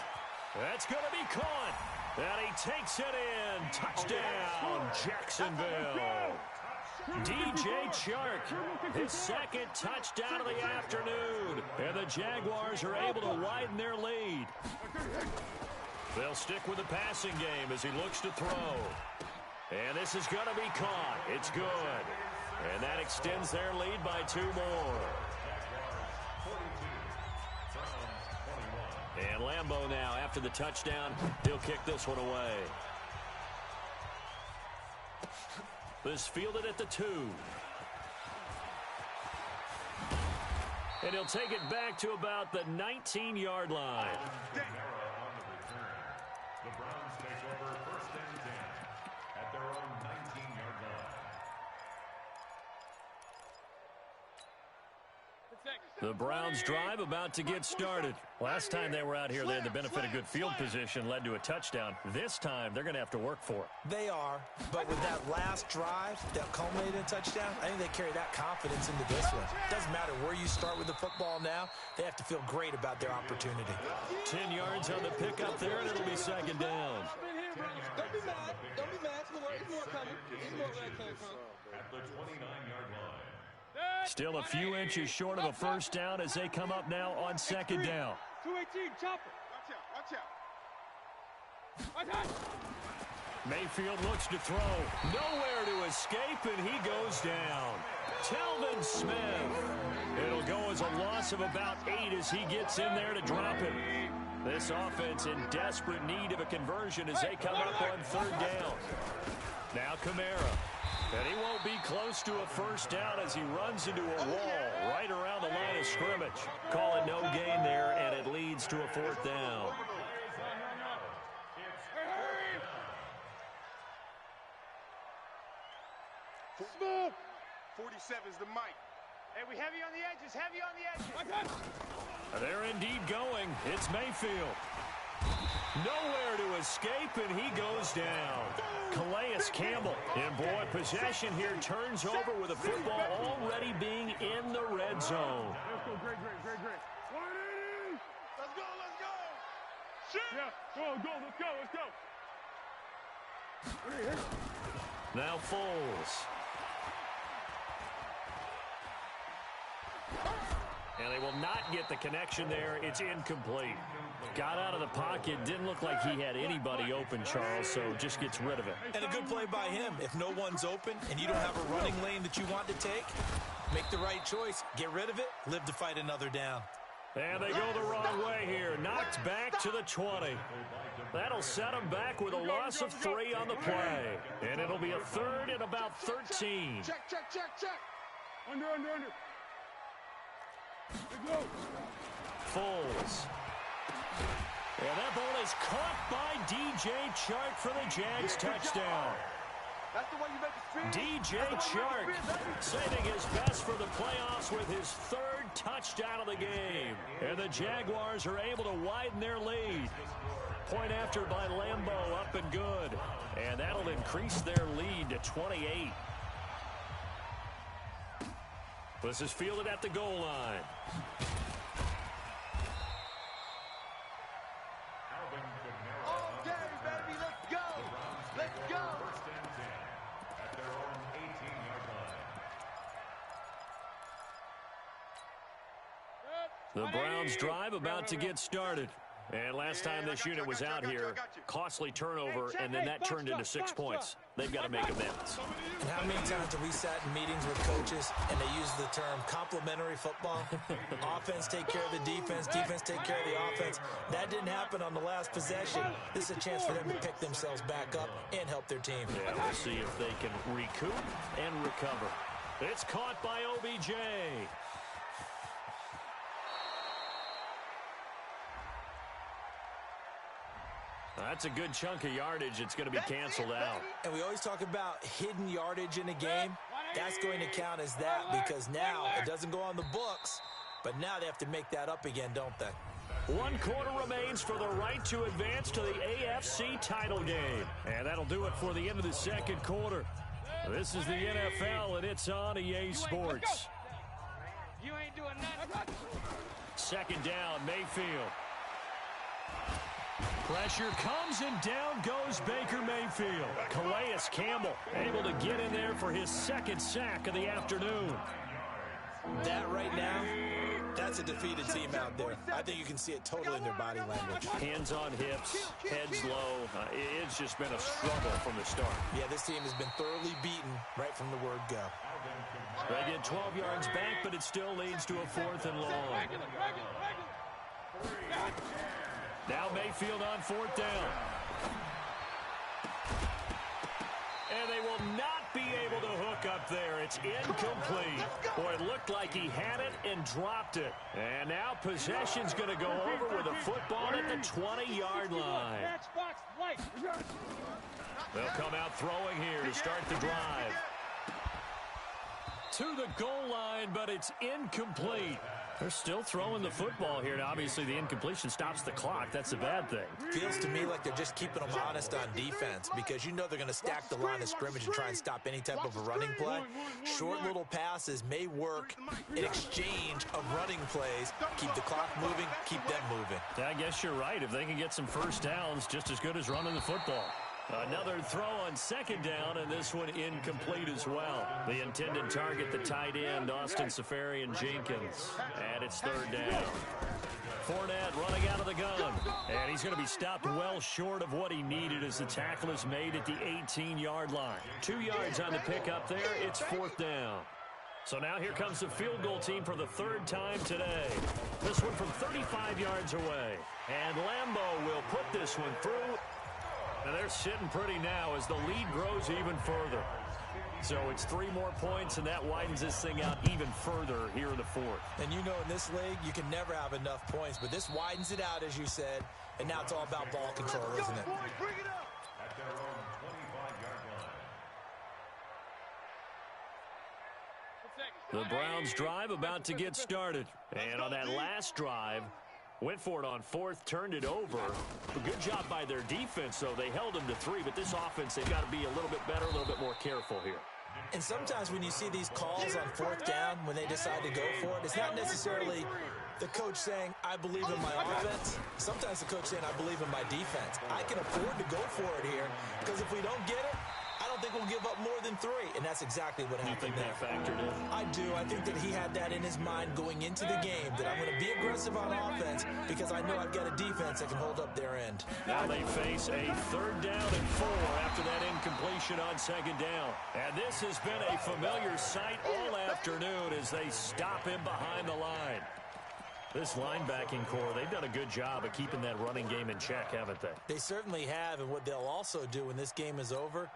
[SPEAKER 2] That's going to be caught. And he takes it in. Touchdown, Jacksonville. DJ Chark, his 2nd touchdown of the afternoon. And the Jaguars are able to widen their lead. They'll stick with the passing game as he looks to throw. And this is going to be caught. It's good. And that extends their lead by 2 more. And Lambeau now, after the touchdown, he'll kick this one away. This fielded at the 2. And he'll take it back to about the 19-yard line.
[SPEAKER 9] The Browns take over 1st and 10 at their own 19-yard line.
[SPEAKER 2] The Browns drive about to get started. Last time they were out here, they had the benefit of good field position, led to a touchdown. This time, they're going to have to work for it.
[SPEAKER 8] They are, but with that last drive that culminated in a touchdown, I think they carry that confidence into this one. Doesn't matter where you start with the football now, they have to feel great about their opportunity.
[SPEAKER 2] 10 yards on the pickup there, and it'll be second down.
[SPEAKER 10] Don't be mad. Don't be mad. There's more coming. There's more where that came from.
[SPEAKER 9] At the 29-yard line.
[SPEAKER 2] Still a few inches short of a first down as they come up now on second down.
[SPEAKER 10] 218, chopper. Watch out.
[SPEAKER 2] Mayfield looks to throw. Nowhere to escape, and he goes down. Telvin Smith. It'll go as a loss of about 8 as he gets in there to drop it. This offense in desperate need of a conversion as they come up on third down. Now Kamara. And he won't be close to a first down as he runs into a wall right around the line of scrimmage. Call it no gain there, and it leads to a fourth down.
[SPEAKER 7] Smooth. 47's the mic. Hey, we heavy on the edges, heavy on the edges.
[SPEAKER 2] They're indeed going. It's Mayfield. Nowhere to escape, and he goes down. Calais Campbell. And boy, possession here turns over with the football already being in the red zone.
[SPEAKER 10] Let's go, great. 180.
[SPEAKER 7] Let's go. Shit.
[SPEAKER 10] Yeah, let's go.
[SPEAKER 2] Now Foles. And they will not get the connection there. It's incomplete. Got out of the pocket. Didn't look like he had anybody open, Charles, so just gets rid of it.
[SPEAKER 8] And a good play by him. If no one's open and you don't have a running lane that you want to take, make the right choice. Get rid of it. Live to fight another down.
[SPEAKER 2] And they go the wrong way here. Knocked back to the 20. That'll set them back with a loss of 3 on the play. And it'll be a third and about 13.
[SPEAKER 7] Check.
[SPEAKER 10] Under.
[SPEAKER 2] Foles. And that ball is caught by DJ Chark for the Jags touchdown.
[SPEAKER 7] That's the way you make it
[SPEAKER 2] DJ Chark saving his best for the playoffs with his 3rd touchdown of the game. And the Jaguars are able to widen their lead. Point after by Lambeau, up and good. And that'll increase their lead to 28. This is fielded at the goal line.
[SPEAKER 7] Okay, baby, let's go.
[SPEAKER 9] First and 10 at their own 18-yard line.
[SPEAKER 2] The Browns drive about to get started. And last time this unit was out here, costly turnover, and then that turned into 6 points. They've got to make amends.
[SPEAKER 8] And how many times have we sat in meetings with coaches and they use the term complementary football? Offense take care of the defense, defense take care of the offense. That didn't happen on the last possession. This is a chance for them to pick themselves back up and help their team.
[SPEAKER 2] Yeah, we'll see if they can recoup and recover. It's caught by OBJ. That's a good chunk of yardage. It's going to be canceled out.
[SPEAKER 8] And we always talk about hidden yardage in a game. That's going to count as that because now it doesn't go on the books, but now they have to make that up again, don't they?
[SPEAKER 2] 1 quarter remains for the right to advance to the AFC title game. And that'll do it for the end of the second quarter. This is the NFL, and it's on EA Sports.
[SPEAKER 10] You ain't doing nothing.
[SPEAKER 2] Second down, Mayfield. Pressure comes, and down goes Baker Mayfield. Calais Campbell able to get in there for his 2nd sack of the afternoon.
[SPEAKER 8] That right now, that's a defeated team out there. I think you can see it totally in their body language.
[SPEAKER 2] Hands on hips, heads low. It's just been a struggle from the start.
[SPEAKER 8] Yeah, this team has been thoroughly beaten right from the word go.
[SPEAKER 2] They get 12 yards back, but it still leads to a 4th and long. Now Mayfield on 4th down. And they will not be able to hook up there. It's incomplete. Boy, it looked like he had it and dropped it. And now possession's going to go over with a football at the 20-yard line. They'll come out throwing here to start the drive. to the goal line, but it's incomplete. They're still throwing the football here. Now, obviously, the incompletion stops the clock. That's a bad thing.
[SPEAKER 8] Feels to me like they're just keeping them honest on defense because you know they're going to stack the line of scrimmage and try and stop any type of a running play. Short little passes may work in exchange of running plays. Keep the clock moving, keep them moving.
[SPEAKER 2] I guess you're right. If they can get some first downs, just as good as running the football. Another throw on second down, and this one incomplete as well. The intended target, the tight end, Austin Seferian-Jenkins. And it's third down. Fournette running out of the gun. And he's going to be stopped well short of what he needed as the tackle is made at the 18-yard line. 2 yards on the pickup there. It's fourth down. So now here comes the field goal team for the third time today. This one from 35 yards away. And Lambeau will put this one through. And they're sitting pretty now as the lead grows even further. So it's 3 more points, and that widens this thing out even further here in the fourth.
[SPEAKER 8] And you know in this league, you can never have enough points, but this widens it out, as you said, and now it's all about ball control, isn't it?
[SPEAKER 9] At their own 25-yard line.
[SPEAKER 2] The Browns drive about to get started. And on that last drive, went for it on fourth, turned it over. A good job by their defense, though. They held them to 3, but this offense, they've got to be a little bit better, a little bit more careful here.
[SPEAKER 8] And sometimes when you see these calls on fourth down, when they decide to go for it, it's not necessarily the coach saying, I believe in my offense. Sometimes the coach saying, I believe in my defense. I can afford to go for it here, because if we don't get it, I don't think we'll give up more than 3, and that's exactly what happened there.
[SPEAKER 2] You think that factored in?
[SPEAKER 8] I do. I think that he had that in his mind going into the game, that I'm going to be aggressive on offense because I know I've got a defense that can hold up their end.
[SPEAKER 2] Now they face a third down and 4 after that incompletion on second down. And this has been a familiar sight all afternoon as they stop him behind the line. This linebacking core, they've done a good job of keeping that running game in check, haven't they?
[SPEAKER 8] They certainly have, and what they'll also do when this game is over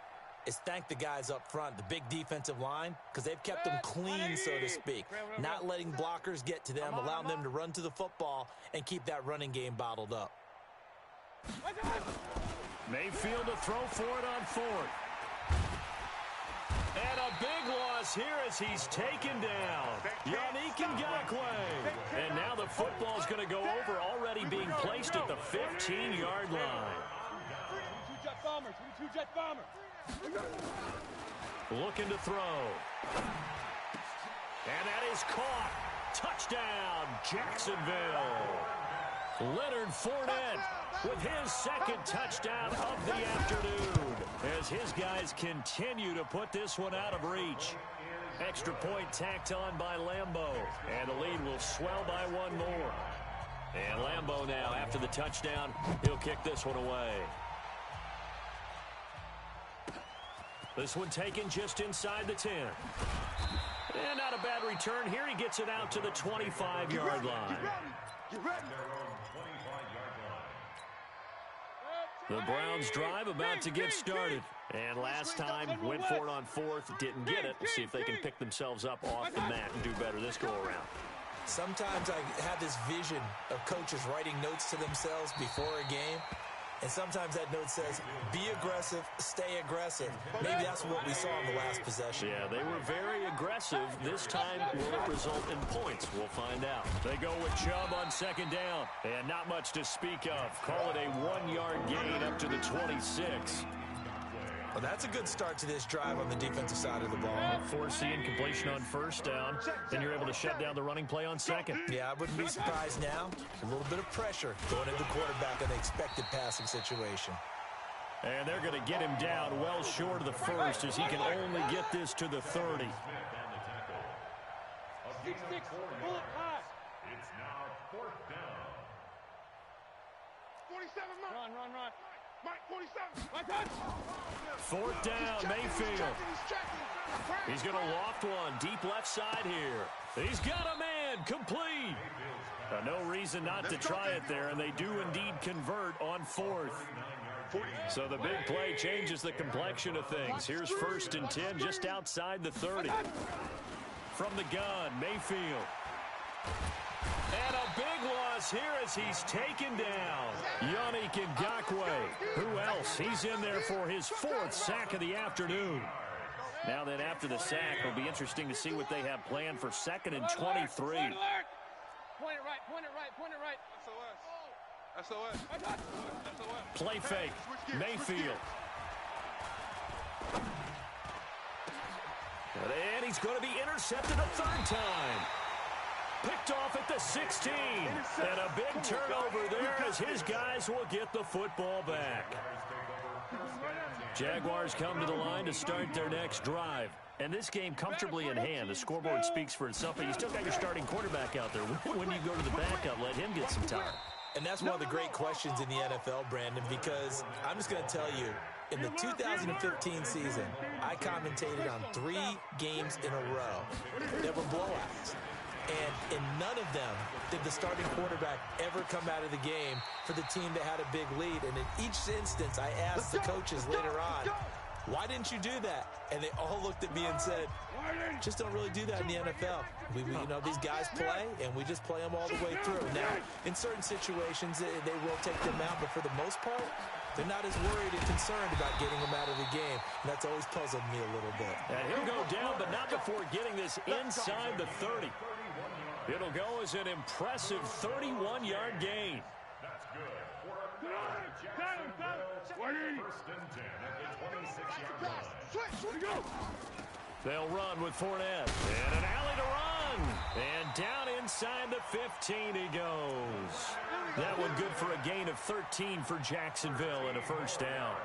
[SPEAKER 8] is thank the guys up front, the big defensive line, because they've kept them clean, so to speak, not letting blockers get to them, allowing them to run to the football and keep that running game bottled up.
[SPEAKER 2] Mayfield to throw for it on fourth. And a big loss here as he's taken down. Yannick Ngakoue. And now the football's going to go over, already being placed at the 15-yard line.
[SPEAKER 10] 22 jet bomber.
[SPEAKER 2] Looking to throw. And that is caught. Touchdown, Jacksonville. Leonard Fournette with his second touchdown of the afternoon as his guys continue to put this one out of reach. Extra point tacked on by Lambeau, and the lead will swell by 1 more. And Lambeau now, after the touchdown, he'll kick this one away. This one taken just inside the 10. And not a bad return here. He gets it out to the 25-yard line. The Browns drive about to get started. And last time, went for it on fourth, didn't get it. We'll see if they can pick themselves up off the mat and do better this go-around.
[SPEAKER 8] Sometimes I have this vision of coaches writing notes to themselves before a game. And sometimes that note says, be aggressive, stay aggressive. Maybe that's what we saw in the last possession.
[SPEAKER 2] Yeah, they were very aggressive. This time, will it result in points? We'll find out. They go with Chubb on second down. And not much to speak of. Call it a 1-yard gain up to the 26.
[SPEAKER 8] Well, that's a good start to this drive on the defensive side of the ball.
[SPEAKER 2] Force the incompletion on first down. Then you're able to shut down the running play on second.
[SPEAKER 8] Yeah, I wouldn't be surprised now. A little bit of pressure going into the quarterback in the expected passing situation.
[SPEAKER 2] And they're going to get him down well short of the first as he can only get this to the 30.
[SPEAKER 10] 6-6, bullet pass.
[SPEAKER 9] It's now fourth down.
[SPEAKER 7] 47, Mike.
[SPEAKER 10] Run.
[SPEAKER 7] Mike, 47.
[SPEAKER 10] My touch.
[SPEAKER 2] Fourth down, Mayfield. He's going to loft one deep left side here. He's got a man, complete. No reason not to try it there, and they do indeed convert on fourth. So the big play changes the complexion of things. Here's first and 10 just outside the 30. From the gun, Mayfield. And a big loss here as he's taken down. Yannick Ngakoue. Who else? He's in there for his 4th sack of the afternoon. Now then, after the sack, it'll be interesting to see what they have planned for 2nd and 23.
[SPEAKER 10] Point it right, point it right, point it right. SOS.
[SPEAKER 2] Play fake. Mayfield. And he's going to be intercepted a 3rd time. Picked off at the 16. And a big turnover there as his guys will get the football back. Jaguars come to the line to start their next drive. And this game comfortably in hand. The scoreboard speaks for itself, but you still got your starting quarterback out there. When do you go to the backup, let him get some time?
[SPEAKER 8] And that's one of the great questions in the NFL, Brandon, because I'm just going to tell you, in the 2015 season, I commentated on 3 games in a row that were blowouts. And in none of them did the starting quarterback ever come out of the game for the team that had a big lead. And in each instance, I asked the coaches later on, why didn't you do that? And they all looked at me and said, just don't really do that in the NFL. You know, these guys play, and we just play them all the way through. Now, in certain situations, they will take them out, but for the most part, they're not as worried and concerned about getting them out of the game. And that's always puzzled me a little bit.
[SPEAKER 2] And he'll go down, but not before getting this inside the 30. It'll go as an impressive 31-yard gain.
[SPEAKER 9] That's good. First and 10 at the 26-yard line.
[SPEAKER 2] They'll run with Fournette. And an alley to run. And down inside the 15 he goes. That one good for a gain of 13 for Jacksonville and a 1st down.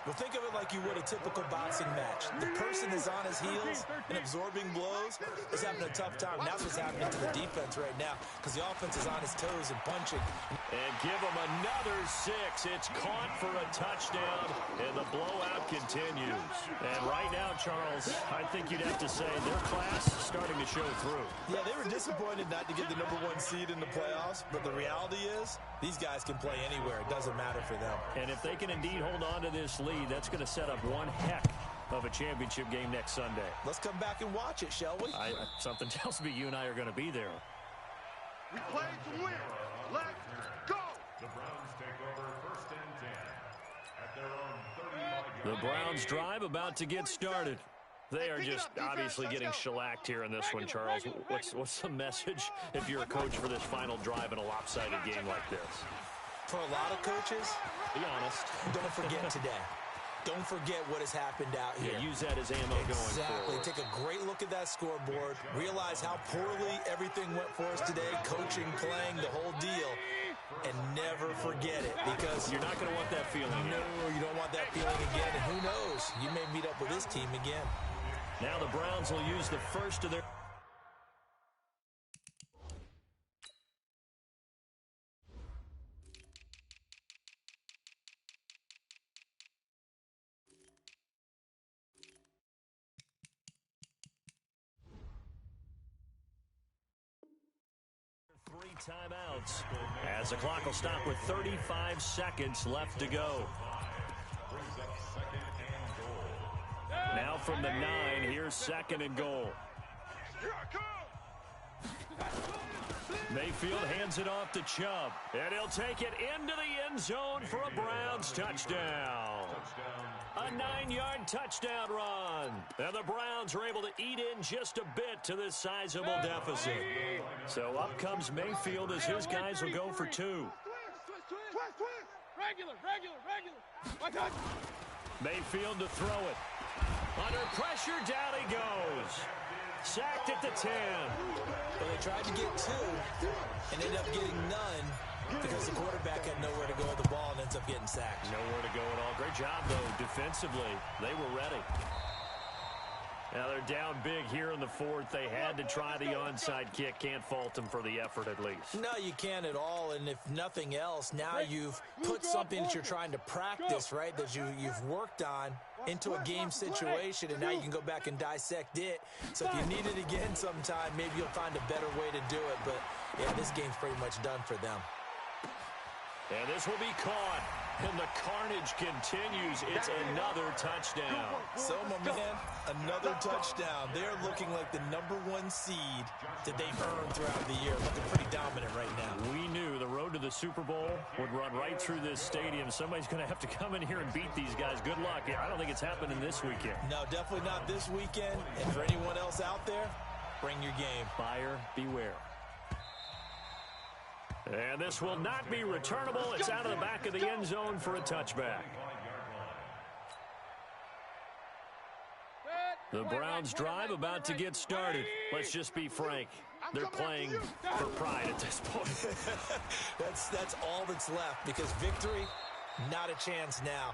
[SPEAKER 8] Well, think of it like you would a typical boxing match. The person is on his heels and absorbing blows is having a tough time. That's what's happening to the defense right now because the offense is on his toes and punching.
[SPEAKER 2] And give him another 6. It's caught for a touchdown, and the blowout continues. And right now, Charles, I think you'd have to say their class is starting to show through.
[SPEAKER 8] Yeah, they were disappointed not to get the #1 seed in the playoffs, but the reality is these guys can play anywhere. It doesn't matter for them.
[SPEAKER 2] And if they can indeed hold on to this lead, that's going to set up one heck of a championship game next Sunday.
[SPEAKER 8] Let's come back and watch it, shall we?
[SPEAKER 2] Something tells me you and I are going to be there.
[SPEAKER 7] We play to win. Let's go.
[SPEAKER 9] The Browns take over 1st and 10 at their own 35-yard line.
[SPEAKER 2] The Browns drive about to get started. They are just obviously getting shellacked here in this one, Charles. What's the message if you're a coach for this final drive in a lopsided game like this?
[SPEAKER 8] For a lot of coaches,
[SPEAKER 2] be honest,
[SPEAKER 8] don't forget today. Don't forget what has happened out here.
[SPEAKER 2] Yeah, use that as ammo going forward.
[SPEAKER 8] Exactly. Take a great look at that scoreboard. Realize how poorly everything went for us today. Coaching, playing, the whole deal. And never forget it because
[SPEAKER 2] you're not going to want that feeling again.
[SPEAKER 8] No, you don't want that feeling again. And who knows? You may meet up with this team again.
[SPEAKER 2] Now the Browns will use the first of their... timeouts as the clock will stop with 35 seconds left to go. Now from the 9, here's 2nd and goal. Mayfield hands it off to Chubb, and he'll take it into the end zone for a Browns touchdown. A 9-yard touchdown run. And the Browns are able to eat in just a bit to this sizable deficit. So up comes Mayfield as his guys will go for 2.
[SPEAKER 10] Regular.
[SPEAKER 2] Mayfield to throw it. Under pressure, down he goes. Sacked at the 10.
[SPEAKER 8] Well, they tried to get 2 and ended up getting none because the quarterback had nowhere to go with the ball and ends up getting sacked.
[SPEAKER 2] Nowhere to go at all. Great job, though, defensively. They were ready. Now they're down big here in the 4th. They had to try the onside kick. Can't fault them for the effort at least.
[SPEAKER 8] No, you can't at all. And if nothing else, now you've put something that you're trying to practice, right, that you've worked on into a game situation, and now you can go back and dissect it. So if you need it again sometime, maybe you'll find a better way to do it. But, yeah, this game's pretty much done for them.
[SPEAKER 2] And this will be caught. And the carnage continues. It's another touchdown.
[SPEAKER 8] So, my man, another touchdown. They're looking like the #1 seed that they've earned throughout the year. Looking pretty dominant right now.
[SPEAKER 2] We knew the road to the the Super Bowl would run right through this stadium. Somebody's going to have to come in here and beat these guys. Good luck. I don't think it's happening this weekend.
[SPEAKER 8] No, definitely not this weekend. And for anyone else out there, bring your game.
[SPEAKER 2] Buyer beware. And this will not be returnable. It's out of the back of the end zone for a touchback. The Browns' drive about to get started. Let's just be frank. They're playing for pride at this point.
[SPEAKER 8] That's all that's left, because victory, not a chance now.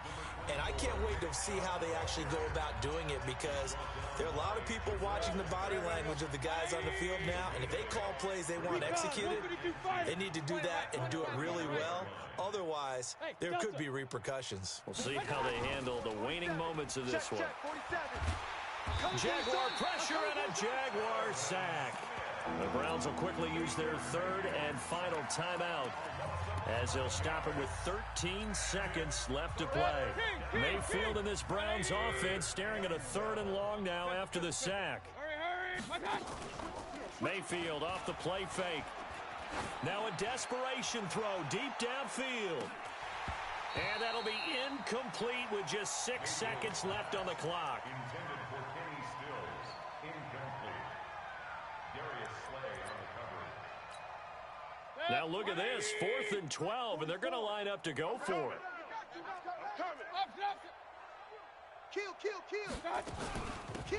[SPEAKER 8] And I can't wait to see how they actually go about doing it, because there are a lot of people watching the body language of the guys on the field now, and if they call plays they want executed, they need to do that and do it really well. Otherwise, there could be repercussions.
[SPEAKER 2] We'll see how they handle the waning moments of this one. Jaguar pressure and a Jaguar sack. The Browns will quickly use their third and final timeout, as they'll stop it with 13 seconds left to play. Mayfield and this Browns offense staring at a 3rd and long now after the sack. Mayfield off the play fake. Now a desperation throw deep downfield. And that'll be incomplete with just 6 seconds left on the clock.
[SPEAKER 9] Intended for Kenny Stills. Incomplete. Darius Slay on the coverage.
[SPEAKER 2] Now look at this, 4th and 12, and they're going to line up to go for it.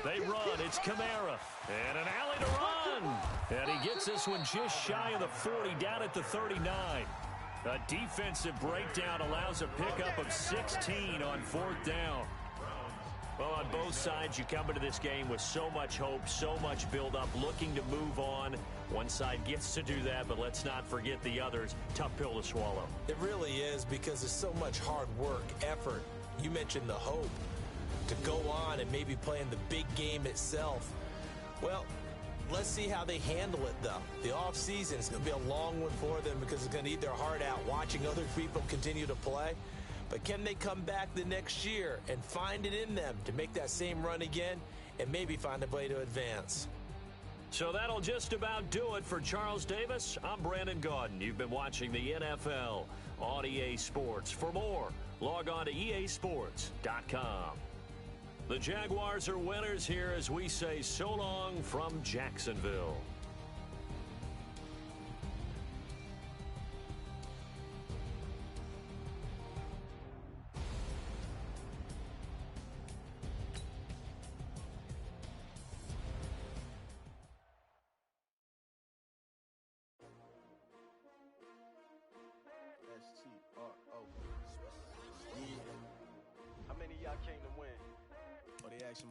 [SPEAKER 2] They run, it's Kamara, and an alley to run. And he gets this one just shy of the 40, down at the 39. A defensive breakdown allows a pickup of 16 on 4th down. Well, on both sides, you come into this game with so much hope, so much build-up, looking to move on. One side gets to do that, but let's not forget the others. Tough pill to swallow.
[SPEAKER 8] It really is, because there's so much hard work, effort. You mentioned the hope to go on and maybe play in the big game itself. Well, let's see how they handle it, though. The offseason is going to be a long one for them, because it's going to eat their heart out watching other people continue to play. But can they come back the next year and find it in them to make that same run again and maybe find a way to advance?
[SPEAKER 2] So that'll just about do it for Charles Davis. I'm Brandon Gaudin. You've been watching the NFL on EA Sports. For more, log on to easports.com. The Jaguars are winners here as we say so long from Jacksonville.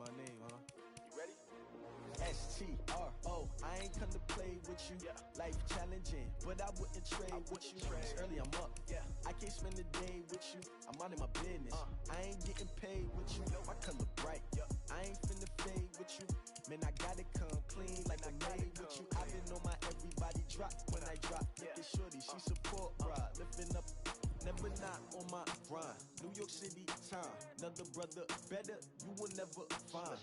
[SPEAKER 5] My name, huh? You ready? STRO. I ain't come to play with you. Yeah. Life challenging, but I wouldn't trade with you. It's early, I'm up. Yeah. I can't spend the day with you. I'm out of my business. I ain't getting paid with you. My color bright. Yeah. I ain't finna fade with you. Man, I gotta come clean like I made with you. I've been on my everybody drop when I drop. Look at shorty, she support ride. Lifting up. Never not on my grind. New York City time. Another brother better, you will never find.